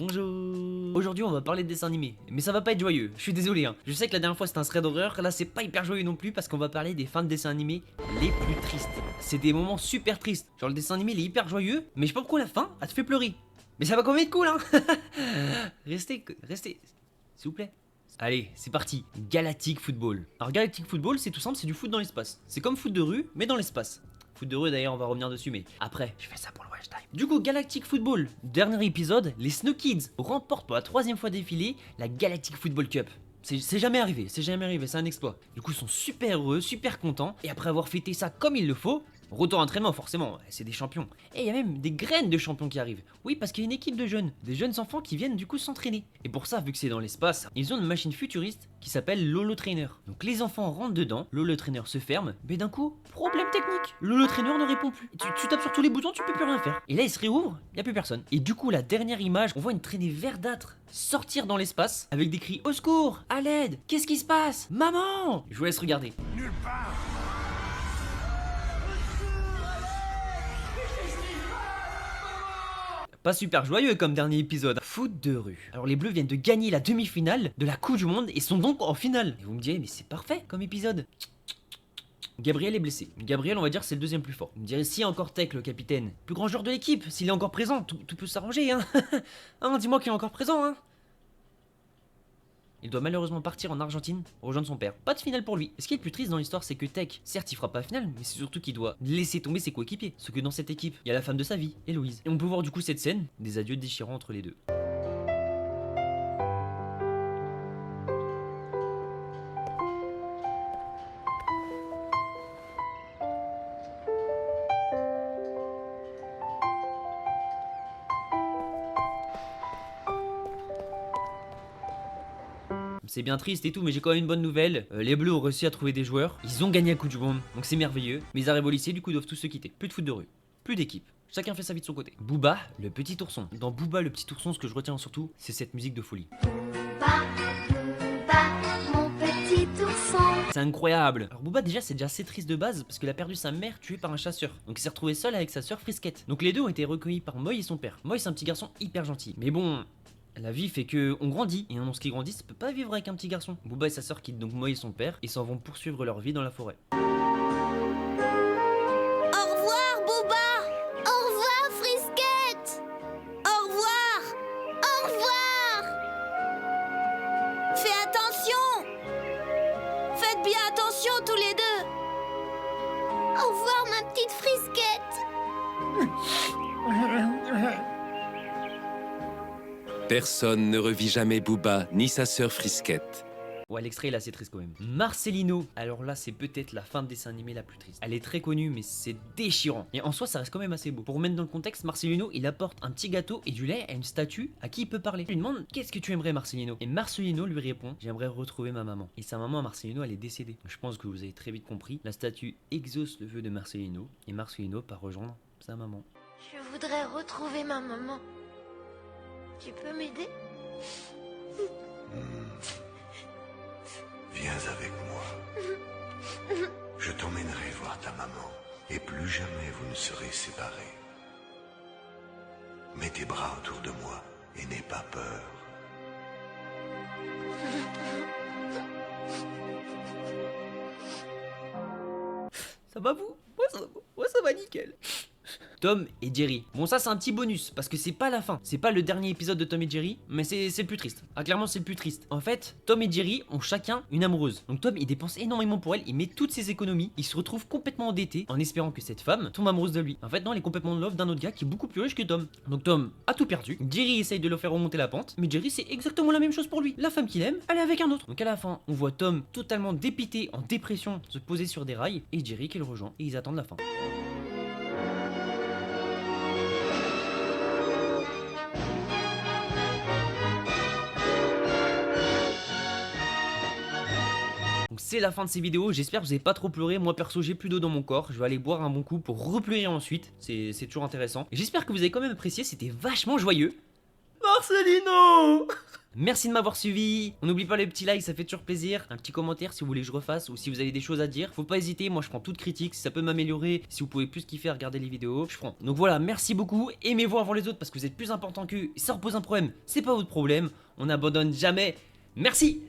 Bonjour. Aujourd'hui on va parler de dessins animés, mais ça va pas être joyeux, je suis désolé hein. Je sais que la dernière fois c'était un thread d'horreur, là c'est pas hyper joyeux non plus parce qu'on va parler des fins de dessins animés les plus tristes. C'est des moments super tristes, genre le dessin animé il est hyper joyeux, mais je sais pas pourquoi la fin elle te fait pleurer. Mais ça va quand même être cool hein. Restez, s'il vous plaît. Allez, c'est parti. Galactic Football. Alors Galactic Football c'est tout simple, c'est du foot dans l'espace. C'est comme foot de rue, mais dans l'espace. Foot de rue d'ailleurs on va revenir dessus, mais après je fais ça pour le watch time. Du coup Galactic Football, dernier épisode, les Snow Kids remportent pour la 3e fois d'affilée la Galactic Football Cup. C'est jamais arrivé, c'est un exploit. Du coup ils sont super heureux, super contents, et après avoir fêté ça comme il le faut, retour entraînement forcément, c'est des champions. Et il y a même des graines de champions qui arrivent. Oui, parce qu'il y a une équipe de jeunes, des jeunes enfants qui viennent du coup s'entraîner. Et pour ça, vu que c'est dans l'espace, ils ont une machine futuriste qui s'appelle Lolo Trainer. Donc les enfants rentrent dedans, Lolo Trainer se ferme, mais d'un coup, problème technique. Lolo Trainer ne répond plus. Tu tapes sur tous les boutons, tu peux plus rien faire. Et là il se réouvre, il n'y a plus personne. Et du coup la dernière image, on voit une traînée verdâtre sortir dans l'espace avec des cris au secours, à l'aide, qu'est-ce qui se passe, maman. Je vous laisse regarder. Nulle part. Pas super joyeux comme dernier épisode. Foot de rue. Alors les Bleus viennent de gagner la demi-finale de la Coupe du Monde et sont donc en finale. Et vous me direz mais c'est parfait comme épisode. Gabriel est blessé. Gabriel on va dire c'est le deuxième plus fort. Vous me direz si encore Tech le capitaine, plus grand joueur de l'équipe, s'il est encore présent, tout peut s'arranger hein. Hein, dis-moi qu'il est encore présent hein. Il doit malheureusement partir en Argentine, rejoindre son père. Pas de finale pour lui. Et ce qui est le plus triste dans l'histoire, c'est que Tech, certes il fera pas la finale, mais c'est surtout qu'il doit laisser tomber ses coéquipiers. Sauf que dans cette équipe, il y a la femme de sa vie, Héloïse. Et on peut voir du coup cette scène, des adieux déchirants entre les deux. C'est bien triste et tout, mais j'ai quand même une bonne nouvelle. Les Bleus ont réussi à trouver des joueurs. Ils ont gagné la Coupe du Monde, donc c'est merveilleux. Mais ils arrivent au lycée, du coup, ils doivent tous se quitter. Plus de foot de rue, plus d'équipe. Chacun fait sa vie de son côté. Booba, le petit ourson. Dans Booba, le petit ourson, ce que je retiens surtout, c'est cette musique de folie. Booba, mon petit ourson. C'est incroyable. Alors Booba déjà c'est déjà assez triste de base parce qu'il a perdu sa mère tuée par un chasseur. Donc il s'est retrouvé seul avec sa sœur Frisquette. Donc les deux ont été recueillis par Moy et son père. Moy c'est un petit garçon hyper gentil. Mais bon, la vie fait que on grandit et un ours qui grandit ça peut pas vivre avec un petit garçon. Booba et sa sœur quittent donc Moy et son père et s'en vont poursuivre leur vie dans la forêt. Au revoir, Booba. Au revoir, Frisquette. Au revoir. Au revoir. Fais attention. Faites bien attention tous les deux. Au revoir, ma petite Frisquette. Personne ne revit jamais Booba ni sa sœur Frisquette. Ouais, l'extrait là c'est triste quand même. Marcelino, alors là c'est peut-être la fin de dessin animé la plus triste. Elle est très connue mais c'est déchirant. Et en soi ça reste quand même assez beau. Pour remettre dans le contexte, Marcelino il apporte un petit gâteau et du lait à une statue à qui il peut parler. Il lui demande qu'est-ce que tu aimerais Marcelino. Et Marcelino lui répond j'aimerais retrouver ma maman. Et sa maman à Marcelino elle est décédée. Donc, je pense que vous avez très vite compris. La statue exauce le vœu de Marcelino et Marcelino part rejoindre sa maman. Je voudrais retrouver ma maman. Tu peux m'aider? Viens avec moi. Je t'emmènerai voir ta maman. Et plus jamais vous ne serez séparés. Mets tes bras autour de moi et n'aie pas peur. Ça va vous? Ouais ça va nickel. Tom et Jerry. Bon ça c'est un petit bonus parce que c'est pas la fin. C'est pas le dernier épisode de Tom et Jerry, mais c'est le plus triste. Ah clairement c'est le plus triste. En fait, Tom et Jerry ont chacun une amoureuse. Donc Tom il dépense énormément pour elle, il met toutes ses économies, il se retrouve complètement endetté en espérant que cette femme tombe amoureuse de lui. En fait non, elle est complètement en love d'un autre gars qui est beaucoup plus riche que Tom. Donc Tom a tout perdu. Jerry essaye de le faire remonter la pente, mais Jerry c'est exactement la même chose pour lui. La femme qu'il aime, elle est avec un autre. Donc à la fin, on voit Tom totalement dépité, en dépression, se poser sur des rails et Jerry qui le rejoint et ils attendent la fin. Donc c'est la fin de ces vidéos, j'espère que vous avez pas trop pleuré. Moi perso j'ai plus d'eau dans mon corps, je vais aller boire un bon coup pour repleurer ensuite, c'est toujours intéressant. Et j'espère que vous avez quand même apprécié, c'était vachement joyeux. Marcelino. Merci de m'avoir suivi. On n'oublie pas les petits likes, ça fait toujours plaisir. Un petit commentaire si vous voulez que je refasse ou si vous avez des choses à dire. Faut pas hésiter, moi je prends toute critique. Si ça peut m'améliorer, si vous pouvez plus kiffer à regarder les vidéos, je prends. Donc voilà, merci beaucoup. Aimez-vous avant les autres parce que vous êtes plus important qu'eux. Ça repose un problème, c'est pas votre problème. On n'abandonne jamais. Merci.